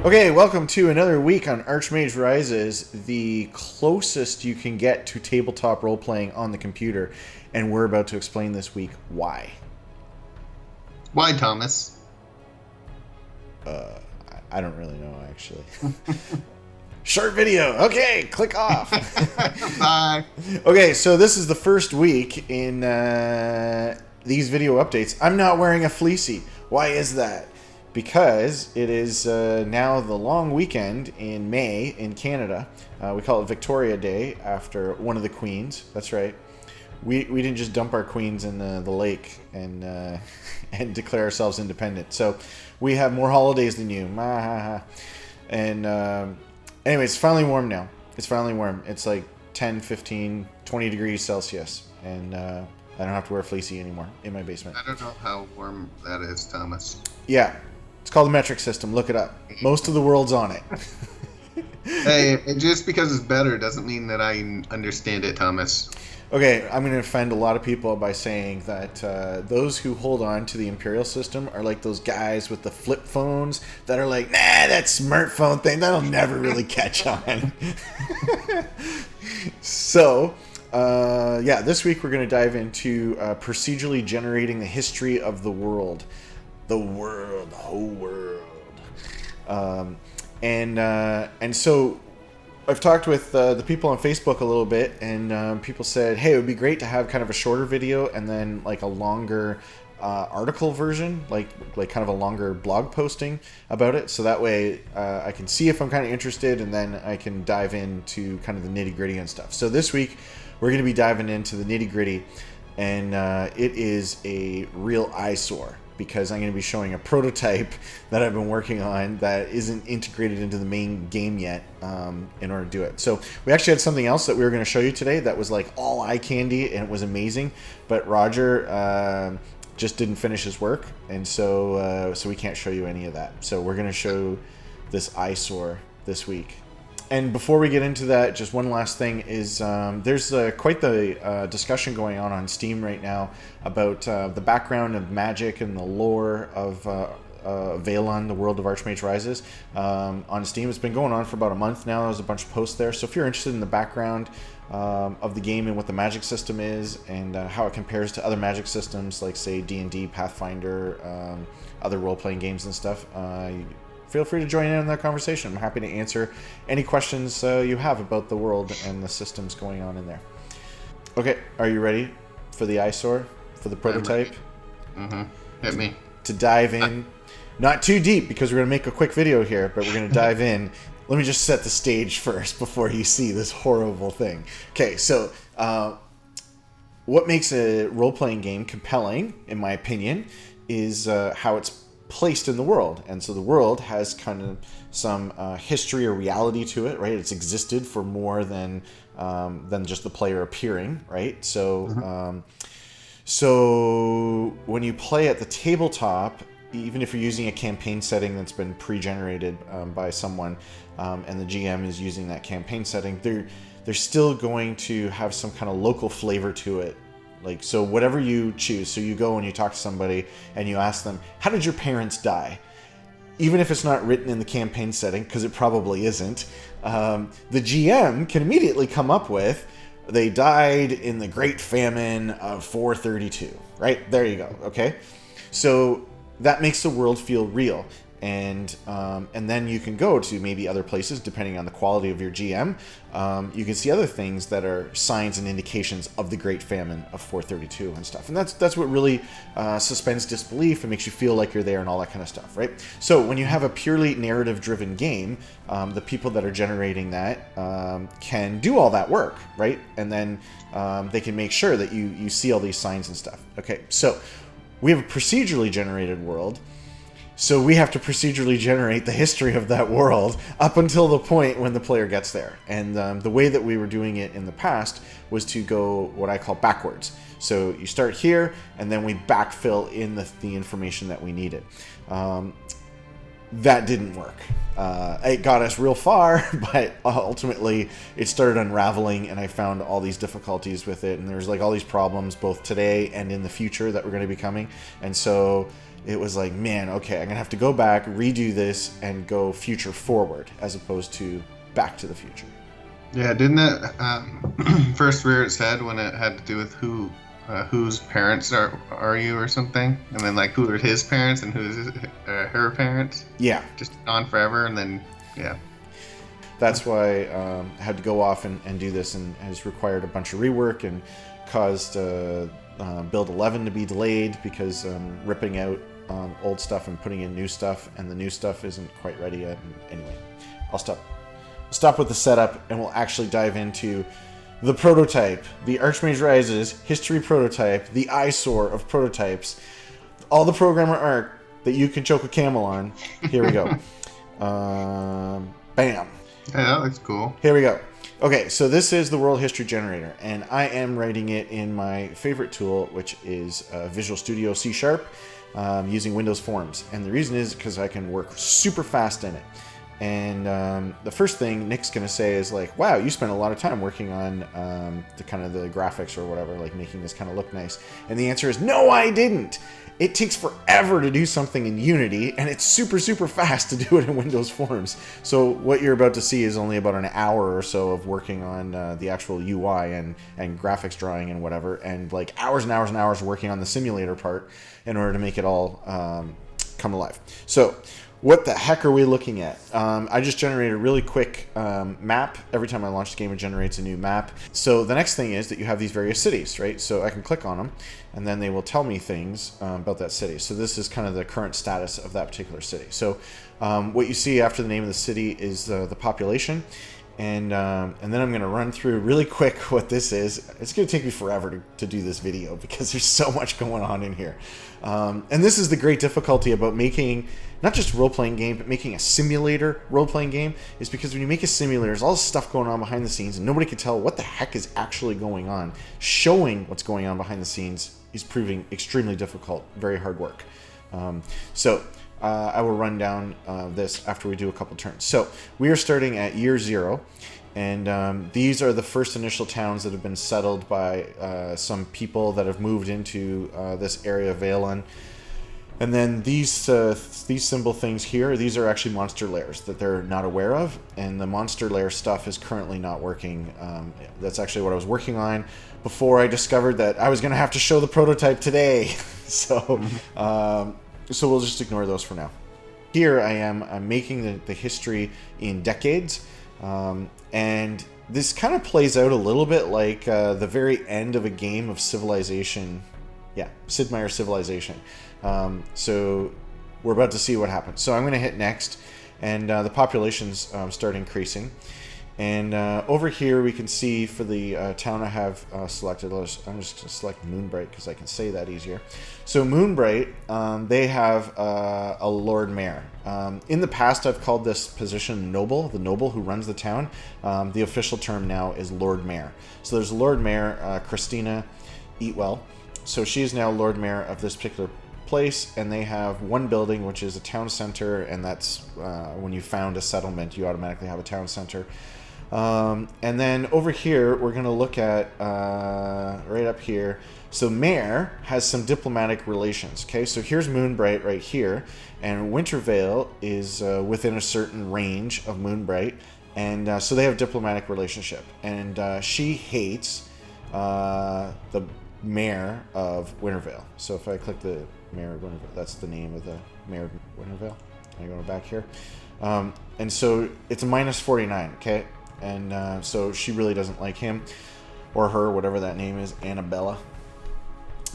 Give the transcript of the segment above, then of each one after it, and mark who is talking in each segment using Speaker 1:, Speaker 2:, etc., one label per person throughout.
Speaker 1: Okay, welcome to another week on Archmage Rises, the closest you can get to tabletop role-playing on the computer, and we're about to explain this week why.
Speaker 2: Why, Thomas?
Speaker 1: I don't really know, actually. Short video. Okay, click off.
Speaker 2: Bye.
Speaker 1: Okay, so this is the first week in these video updates. I'm not wearing a fleecy. Why is that? Because it is now the long weekend in May in Canada. We call it Victoria Day after one of the queens. That's right. We didn't just dump our queens in the lake and and declare ourselves independent. So we have more holidays than you. And anyway, it's finally warm now. It's finally warm. It's like 10, 15, 20 degrees Celsius. And I don't have to wear fleecy anymore in my basement.
Speaker 2: I don't know how warm that is, Thomas.
Speaker 1: Yeah. It's called the metric system. Look it up. Most of the world's on it.
Speaker 2: Hey, just because it's better doesn't mean that I understand it, Thomas.
Speaker 1: Okay, I'm going to offend a lot of people by saying that those who hold on to the imperial system are like those guys with the flip phones that are like, nah, that smartphone thing, that'll never really catch on. So, yeah, this week we're going to dive into procedurally generating the history of the world. The whole world. And so I've talked with the people on Facebook a little bit, and people said, hey, it would be great to have kind of a shorter video and then like a longer article version, like kind of a longer blog posting about it. So that way I can see if I'm kind of interested, and then I can dive into kind of the nitty gritty and stuff. So this week we're going to be diving into the nitty gritty, and it is a real eyesore, because I'm going to be showing a prototype that I've been working on that isn't integrated into the main game yet in order to do it. So we actually had something else that we were going to show you today that was like all eye candy, and it was amazing, but Roger just didn't finish his work, and so we can't show you any of that. So we're going to show this eyesore this week. And before we get into that, just one last thing is there's quite the discussion going on Steam right now about the background of magic and the lore of Valon, the world of Archmage Rises. On Steam, it's been going on for about a month now. There's a bunch of posts there. So if you're interested in the background of the game and what the magic system is and how it compares to other magic systems like, say, D&D, Pathfinder, other role-playing games and stuff, feel free to join in on that conversation. I'm happy to answer any questions you have about the world and the systems going on in there. Okay, are you ready for the eyesore, for the prototype?
Speaker 2: Mm-hmm. Hit me.
Speaker 1: To dive in, not too deep because we're going to make a quick video here, but we're going to dive in. Let me just set the stage first before you see this horrible thing. Okay, so what makes a role-playing game compelling, in my opinion, is how it's placed in the world. And so the world has kind of some history or reality to it, right? It's existed for more than just the player appearing, right? So so when you play at the tabletop, even if you're using a campaign setting that's been pre-generated by someone, and the GM is using that campaign setting, they're still going to have some kind of local flavor to it. Like, so whatever you choose, so you go and you talk to somebody and you ask them, how did your parents die? Even if it's not written in the campaign setting, because it probably isn't, the GM can immediately come up with, they died in the Great Famine of 432, right? There you go, okay? So that makes the world feel real. And then you can go to maybe other places depending on the quality of your GM. You can see other things that are signs and indications of the Great Famine of 432 and stuff. And that's what really suspends disbelief and makes you feel like you're there and all that kind of stuff, right? So when you have a purely narrative-driven game, the people that are generating that can do all that work, right? And then they can make sure that you see all these signs and stuff. Okay, so we have a procedurally generated world. So we have to procedurally generate the history of that world up until the point when the player gets there. And the way that we were doing it in the past was to go what I call backwards. So you start here, and then we backfill in the information that we needed. that didn't work. It got us real far, but ultimately it started unraveling, and I found all these difficulties with it, and there's like all these problems both today and in the future that were going to be coming. And so it was like, man, okay, I'm going to have to go back, redo this, and go future forward as opposed to back to the future.
Speaker 2: Yeah, didn't it first rear its head when it had to do with whose parents are you or something, and then like who are his parents and who's her parents?
Speaker 1: Yeah,
Speaker 2: just on forever, and then yeah.
Speaker 1: That's why I had to go off and do this, and has required a bunch of rework and caused build 11 to be delayed because ripping out old stuff and putting in new stuff, and the new stuff isn't quite ready yet. And anyway, I'll stop with the setup, and we'll actually dive into the prototype, the Archmage Rises history prototype, the eyesore of prototypes, all the programmer art that you can choke a camel on. Here we go. Bam.
Speaker 2: Yeah, that looks cool.
Speaker 1: Here we go. Okay, so this is the World History Generator, and I am writing it in my favorite tool, which is Visual Studio C#, using Windows Forms. And the reason is because I can work super fast in it. And the first thing Nick's going to say is like, wow, you spent a lot of time working on the kind of the graphics or whatever, like making this kind of look nice. And the answer is, no, I didn't. It takes forever to do something in Unity, and it's super, super fast to do it in Windows Forms. So what you're about to see is only about an hour or so of working on the actual UI and graphics drawing and whatever, and like hours and hours and hours working on the simulator part in order to make it all come alive. So what the heck are we looking at? I just generated a really quick map. Every time I launch the game, it generates a new map. So the next thing is that you have these various cities, right? So I can click on them, and then they will tell me things about that city. So this is kind of the current status of that particular city. So what you see after the name of the city is the population. And then I'm going to run through really quick what this is. It's going to take me forever to do this video because there's so much going on in here. And this is the great difficulty about making not just a role-playing game, but making a simulator role-playing game, is because when you make a simulator, there's all this stuff going on behind the scenes, and nobody can tell what the heck is actually going on. Showing what's going on behind the scenes is proving extremely difficult, very hard work. I will run down this after we do a couple turns. So we are starting at year 0, and these are the first initial towns that have been settled by some people that have moved into this area of Valen. And then these symbol things here, these are actually monster lairs that they're not aware of, and the monster lair stuff is currently not working. That's actually what I was working on before I discovered that I was going to have to show the prototype today. So we'll just ignore those for now. Here I'm making the history in decades, and this kind of plays out a little bit like the very end of a game of Civilization. Yeah, Sid Meier's Civilization. So we're about to see what happens. So I'm going to hit next, and the populations start increasing. And over here we can see for the town I have selected, I'm just going to select Moonbright because I can say that easier. So Moonbright, they have a Lord Mayor. In the past I've called this position Noble, the Noble who runs the town. The official term now is Lord Mayor. So there's Lord Mayor Christina Eatwell. So she is now Lord Mayor of this particular place, and they have one building which is a town center, and that's when you found a settlement you automatically have a town center. And then over here we're going to look at right up here. So Mayor has some diplomatic relations. Okay, so here's Moonbright right here, and Wintervale is within a certain range of Moonbright, and so they have diplomatic relationship, and she hates the Mayor of Wintervale. So if I click the Mayor of Wintervale, that's the name of the Mayor of Wintervale. I go back here, and so it's a -49. Okay, and so she really doesn't like him or her, whatever that name is, Annabella.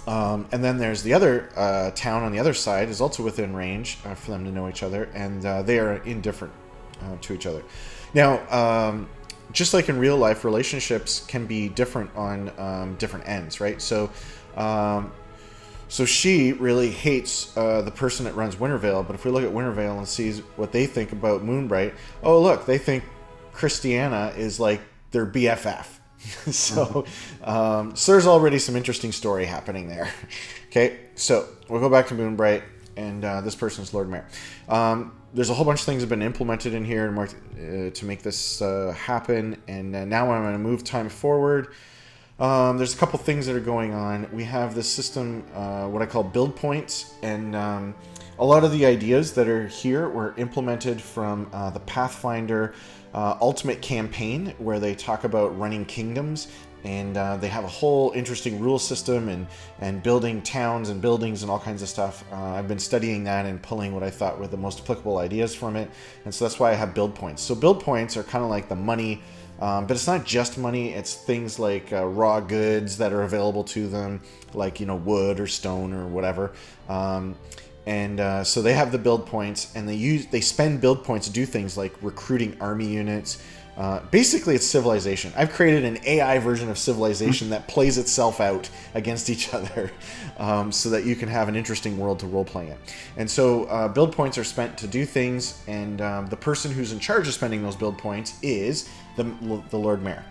Speaker 1: And then there's the other town on the other side is also within range for them to know each other, and they are indifferent to each other. Now, just like in real life, relationships can be different on different ends, right? So she really hates the person that runs Wintervale, but if we look at Wintervale and see what they think about Moonbright, oh look, they think Christiana is like their BFF. So there's already some interesting story happening there. Okay, so we'll go back to Moonbright, and this person's Lord Mayor. There's a whole bunch of things that have been implemented in here to make this happen, and now I'm going to move time forward. There's a couple things that are going on. We have this system, what I call build points, and a lot of the ideas that are here were implemented from the Pathfinder Ultimate Campaign, where they talk about running kingdoms, and they have a whole interesting rule system and building towns and buildings and all kinds of stuff. I've been studying that and pulling what I thought were the most applicable ideas from it, and so that's why I have build points. So build points are kind of like the money, but it's not just money. It's things like raw goods that are available to them, like wood or stone or whatever. So they have the build points, and they spend build points to do things like recruiting army units. Basically, it's Civilization. I've created an AI version of Civilization that plays itself out against each other, so that you can have an interesting world to role-play in. And so build points are spent to do things, and the person who's in charge of spending those build points is the Lord Mayor.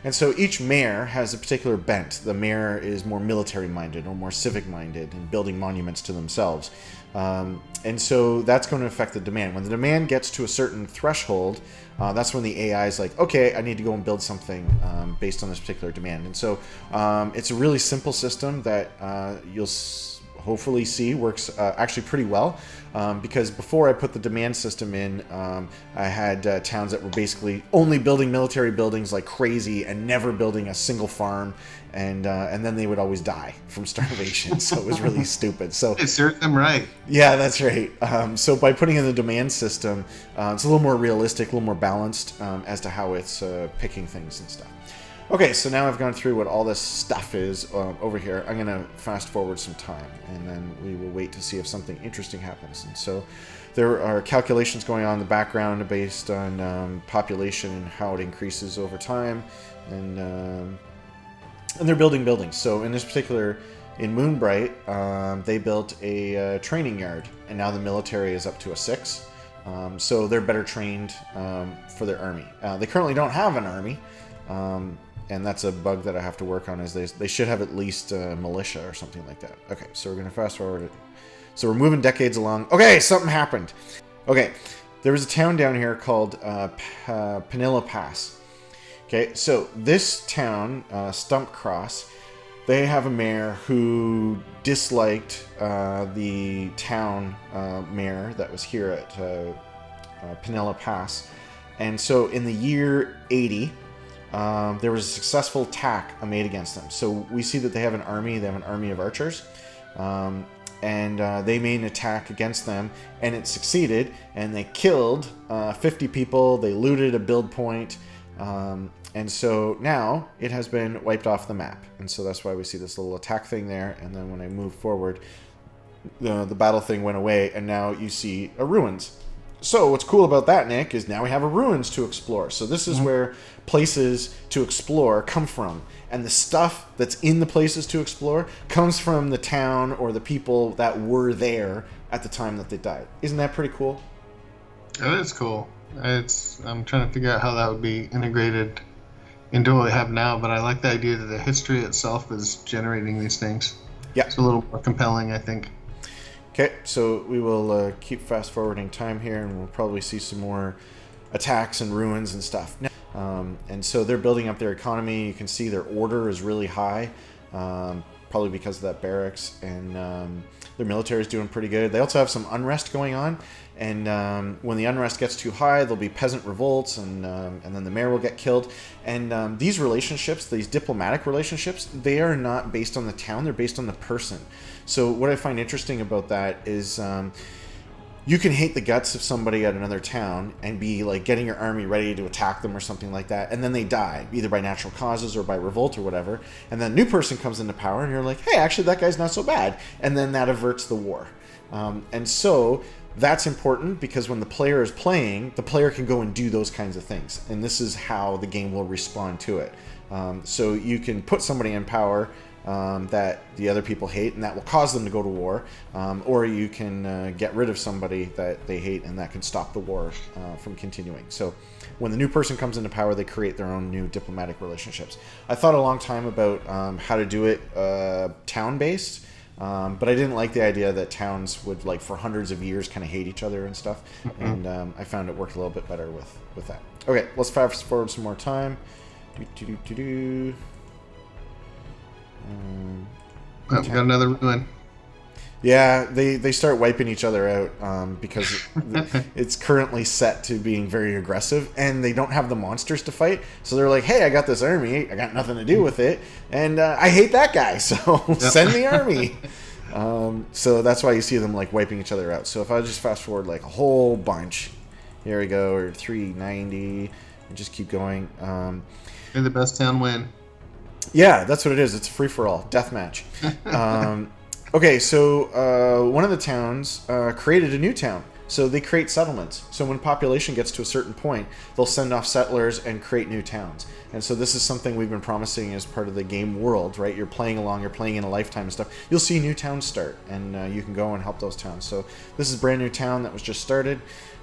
Speaker 1: And so each mayor has a particular bent. The mayor is more military-minded or more civic-minded and building monuments to themselves. And so that's going to affect the demand. When the demand gets to a certain threshold, that's when the AI is like, okay, I need to go and build something based on this particular demand. And so it's a really simple system that you'll hopefully see works actually pretty well, because before I put the demand system in, I had towns that were basically only building military buildings like crazy and never building a single farm, and then they would always die from starvation. So it was really stupid. So
Speaker 2: it served them right.
Speaker 1: Yeah, that's right. So by putting in the demand system, it's a little more realistic, a little more balanced as to how it's picking things and stuff. Okay, so now I've gone through what all this stuff is over here. I'm going to fast forward some time, and then we will wait to see if something interesting happens. And so there are calculations going on in the background based on population and how it increases over time. And they're building buildings. So in this particular, in Moonbright, they built a training yard, and now the military is up to a 6. So they're better trained for their army. They currently don't have an army. And that's a bug that I have to work on, is they should have at least militia or something like that. Okay, so we're going to fast forward it. So we're moving decades along. Okay, something happened. Okay, there was a town down here called Panilla Pass. Okay, so this town, Stump Cross, they have a mayor who disliked the town mayor that was here at Panilla Pass. And so in the year 80... there was a successful attack made against them. So we see that they have an army. They have an army of archers. And they made an attack against them. And it succeeded. And they killed 50 people. They looted a build point. And so now it has been wiped off the map. And so that's why we see this little attack thing there. And then when I move forward, the battle thing went away. And now you see a ruins. So what's cool about that, Nick, is now we have a ruins to explore. So this is where places to explore come from. And the stuff that's in the places to explore comes from the town or the people that were there at the time that they died. Isn't that pretty cool?
Speaker 2: That is cool. I'm trying to figure out how that would be integrated into what we have now, but I like the idea that the history itself is generating these things.
Speaker 1: Yeah.
Speaker 2: It's a little more compelling, I think.
Speaker 1: Okay, so we will keep fast forwarding time here, and we'll probably see some more attacks and ruins and stuff. And so they're building up their economy. You can see their order is really high, probably because of that barracks, and their military is doing pretty good. They also have some unrest going on, and when the unrest gets too high, there'll be peasant revolts, and then the mayor will get killed. And these relationships, these diplomatic relationships, they are not based on the town, they're based on the person. So what I find interesting about that is you can hate the guts of somebody at another town and be like getting your army ready to attack them or something like that, and then they die, either by natural causes or by revolt or whatever, and then a new person comes into power and you're like, hey, actually that guy's not so bad, and then that averts the war. And so that's important, because when the player is playing, the player can go and do those kinds of things, and this is how the game will respond to it. So you can put somebody in power that the other people hate, and that will cause them to go to war, or you can get rid of somebody that they hate, and that can stop the war from continuing. So when the new person comes into power, they create their own new diplomatic relationships. I thought a long time about how to do it town-based, But I didn't like the idea that towns would, like, for hundreds of years kind of hate each other and stuff. And I found it worked a little bit better with that. Okay, let's fast forward some more time.
Speaker 2: We got another ruin.
Speaker 1: Yeah, they start wiping each other out because it's currently set to being very aggressive, and they don't have the monsters to fight. So they're like, hey, I got this army. I got nothing to do with it, and I hate that guy, so send the army. So that's why you see them, like, wiping each other out. So if I just fast forward, like, a whole bunch. Here we go, or 390, and just keep going.
Speaker 2: And the best town win.
Speaker 1: Yeah, that's what it is. It's a free-for-all. Deathmatch. Okay, so one of the towns created a new town. So they create settlements. So when population gets to a certain point, they'll send off settlers and create new towns. And so this is something we've been promising as part of the game world, right? You're playing along, you're playing in a lifetime and stuff. You'll see new towns start, and you can go and help those towns. So this is a brand new town that was just started.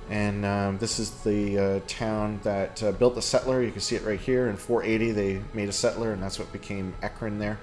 Speaker 1: And this is the town that built the settler. You can see it right here. In 480, they made a settler, and that's what became Ekron there.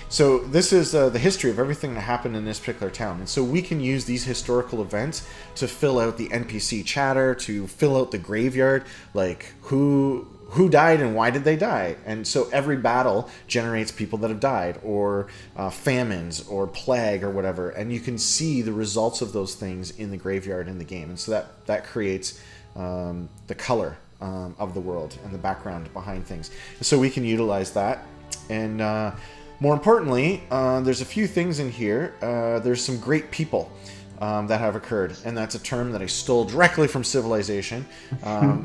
Speaker 1: So this is the history of everything that happened in this particular town. And so we can use these historical events to fill out the NPC chatter, to fill out the graveyard, like who died and why did they die. And so every battle generates people that have died, or famines, or plague, or whatever. And you can see the results of those things in the graveyard in the game. And so that creates the color of the world and the background behind things. And so we can utilize that. And more importantly, there's a few things in here. There's some great people that have occurred, and that's a term that I stole directly from Civilization,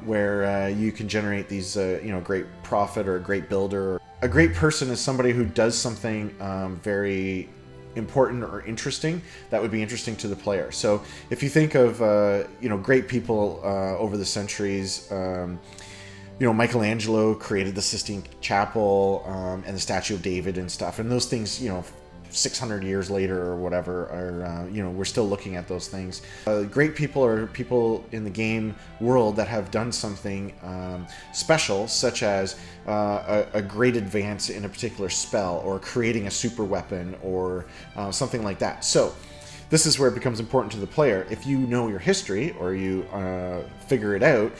Speaker 1: where you can generate these, great prophet or a great builder. A great person is somebody who does something very important or interesting that would be interesting to the player. So if you think of great people over the centuries. Michelangelo created the Sistine Chapel and the Statue of David and stuff. And those things, 600 years later or whatever, are, we're still looking at those things. Great people are people in the game world that have done something special, such as a great advance in a particular spell, or creating a super weapon, or something like that. So this is where it becomes important to the player. If you know your history, or you figure it out,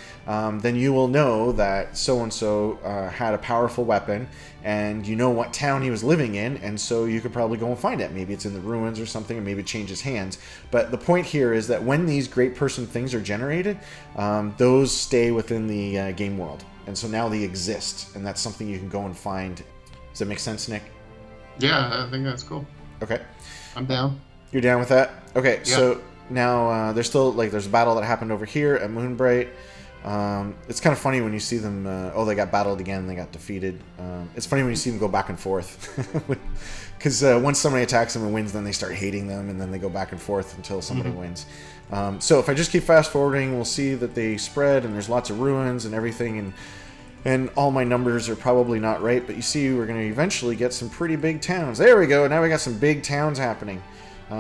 Speaker 1: then you will know that so-and-so had a powerful weapon, and you know what town he was living in, and so you could probably go and find it. Maybe it's in the ruins or something, or maybe it changes hands. But the point here is that when these great person things are generated, those stay within the game world. And so now they exist, and that's something you can go and find. Does that make sense, Nick?
Speaker 2: Yeah, I think that's cool.
Speaker 1: Okay.
Speaker 2: I'm down.
Speaker 1: You're down with that? Okay,
Speaker 2: yeah.
Speaker 1: So now there's still, there's a battle that happened over here at Moonbright. It's kind of funny when you see them, they got battled again, they got defeated. It's funny when you see them go back and forth. Because once somebody attacks them and wins, then they start hating them, and then they go back and forth until somebody wins. So if I just keep fast forwarding, we'll see that they spread, and there's lots of ruins and everything, and all my numbers are probably not right, but you see we're going to eventually get some pretty big towns. There we go, now we got some big towns happening.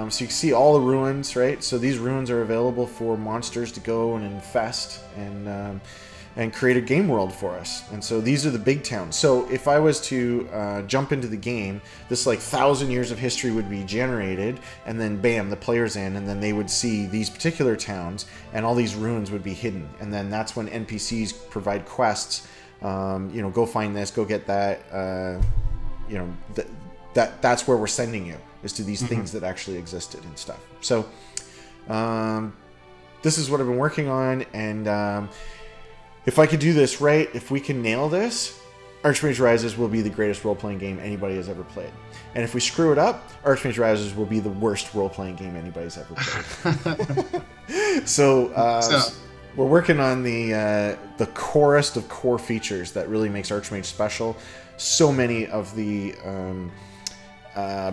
Speaker 1: So you can see all the ruins, right? So these ruins are available for monsters to go and infest and create a game world for us. And so these are the big towns. So if I was to jump into the game, this 1,000 years of history would be generated, and then bam, the player's in, and then they would see these particular towns, and all these ruins would be hidden. And then that's when NPCs provide quests. Go find this, go get that. That's where we're sending you, is to these things that actually existed and stuff. So this is what I've been working on, and if I could do this right, if we can nail this, Archmage Rises will be the greatest role-playing game anybody has ever played. And if we screw it up, Archmage Rises will be the worst role-playing game anybody's ever played. So we're working on the corest of core features that really makes Archmage special. So many of the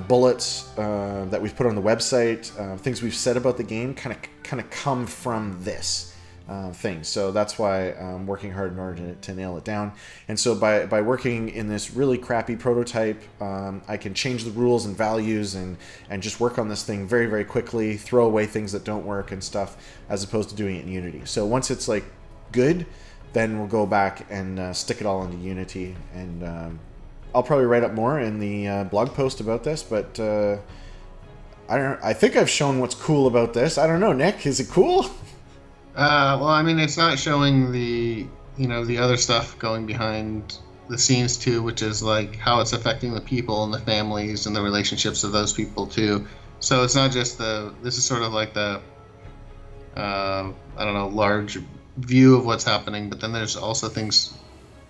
Speaker 1: bullets that we've put on the website, things we've said about the game, kind of come from this thing. So that's why I'm working hard in order to nail it down. And so by working in this really crappy prototype, I can change the rules and values and just work on this thing very, very quickly, throw away things that don't work and stuff, as opposed to doing it in Unity. So once it's good, then we'll go back and stick it all into Unity and I'll probably write up more in the blog post about this, but I don't know. I think I've shown what's cool about this. I don't know, Nick. Is it cool?
Speaker 2: Well, I mean, it's not showing the other stuff going behind the scenes too, which is like how it's affecting the people and the families and the relationships of those people too. So it's not just this is sort of like the, I don't know, large view of what's happening, but then there's also things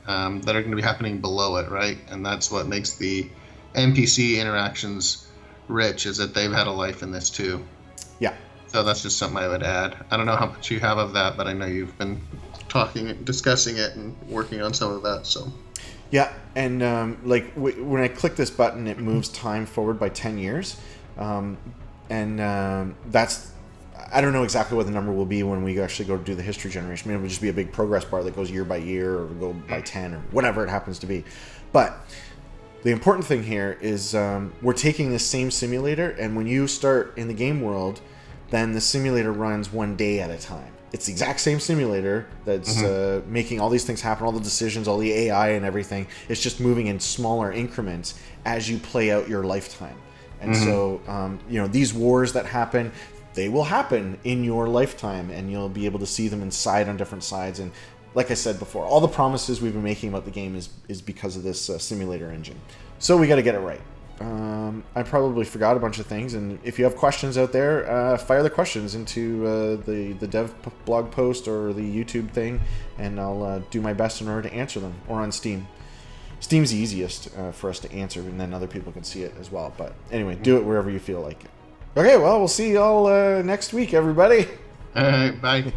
Speaker 2: that are going to be happening below it, right? And that's what makes the NPC interactions rich, is that they've had a life in this too.
Speaker 1: Yeah.
Speaker 2: So that's just something I would add. I don't know how much you have of that, but I know you've been discussing it and working on some of that. So.
Speaker 1: Yeah, and when I click this button, it moves time forward by 10 years. That's, I don't know exactly what the number will be when we actually go to do the history generation. Maybe it'll just be a big progress bar that goes year by year or go by 10 or whatever it happens to be. But the important thing here is we're taking this same simulator, and when you start in the game world, then the simulator runs 1 day at a time. It's the exact same simulator that's making all these things happen, all the decisions, all the AI and everything. It's just moving in smaller increments as you play out your lifetime. And so, these wars that happen, they will happen in your lifetime, and you'll be able to see them inside on different sides. And like I said before, all the promises we've been making about the game is because of this simulator engine. So we got to get it right. I probably forgot a bunch of things, and if you have questions out there, fire the questions into the dev blog post or the YouTube thing, and I'll do my best in order to answer them, or on Steam. Steam's the easiest for us to answer, and then other people can see it as well. But anyway, do it wherever you feel like it. Okay, well, we'll see y'all next week, everybody.
Speaker 2: All right, bye.